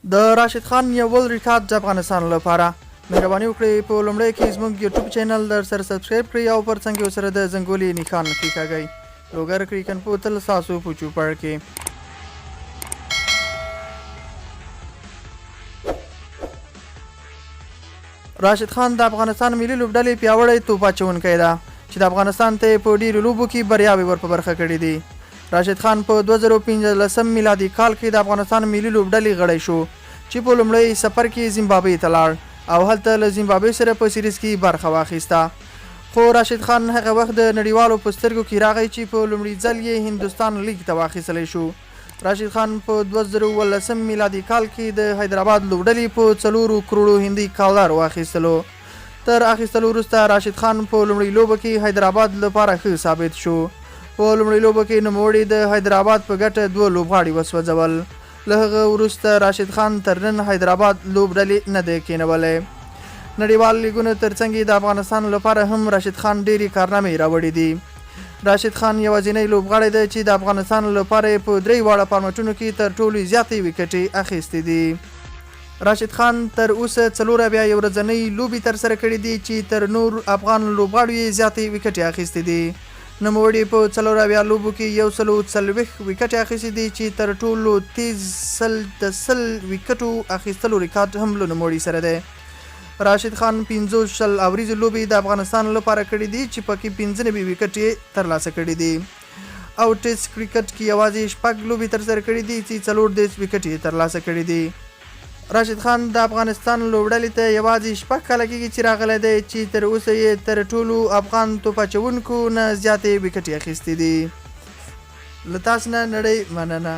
د راشدخان یو ول ریکارډ د افغانستان لپاره مهرباني وکړئ په لومړۍ کې زموږ یوټیوب چینل در سره سبسکرایب کړئ او پر څنګ سره د زنګولې نښان کېکاږئ لوګر کړئ کنفو تل ستاسو په چوپړ کې. راشدخان د افغانستان ملي لوبډلې پياوړى توپ اچوونکى ده چې د افغانستان ته په ډیرو لوبو کې بریاوې ورپه برخه کړې دي. راشدخان په 2015 میلادي کال کې د افغانستان ملي لوبډلې غړی شو چې په لومړۍ سفر کې زمبابوې ته لاړ او هلته له زمبابوې سره په سيريز کې برخه واخيسته. خو راشدخان هغه وخت د نړیوالو په سترګو کې راغی چې په لومړي ځل یې هندوستان لیګ ته واخیستلی شو. راشدخان په 2018 میلادي کال کې د حيدراباد لوبدلی په 4 کروړو هندي کلدارى واخيستلو. تر اخیستلو وروسته راشدخان په لومړۍ لوبه کې حيدراباد لپاره ښه ثابت شو. په لومړۍ لوبه کې نوموړي د حيدراباد په ګټه 2 لوبغاړي وسوځول. له هغه وروسته راشدخان تر نن حيدراباد لوبډلې نه دی کېنولی. نړیوال لیګونو ترڅنګ د افغانستان لپاره هم راشدخان ډېرې کارنامې راوړي دي. راشدخان یوازینی لوبغاړی دی چې د افغانستان لپاره په 3 واړه فارمټونو کې تر ټولو زیاتې وکټې اخیستې دي. راشدخان تر اوسه 4 بیا یو ورځنۍ لوبې ترسره کړې دي چې تر نور افغان لوبغاړو یې زیاتې وکټې اخیستې دي. نوموړي په 4 بیا لوبو کې 140 وکټې اخیستې دي چې تر ټولو تیز 100 وکټو اخیستلو ریکارډ هم له نوموړي سره دی. راشدخان 15 اوریزې لوبې د افغانستان لپاره کړې دي چې پکې 95 وکټې ترلاسه کړې دي او ټیسټ کرکټ کې یوازې 6 لوبې ترسره کړې دي چې 14 وکټې ترلاسه کړې دي. راشدخان د افغانستان لوبډلې ته یوازې 6 کاله کېږي چې راغلی دی چې تر اوسه یې تر ټولو افغان توپ اچوونکو نه زیاتې وکټې اخیستې دي. له تاسو نه نړۍ مننه.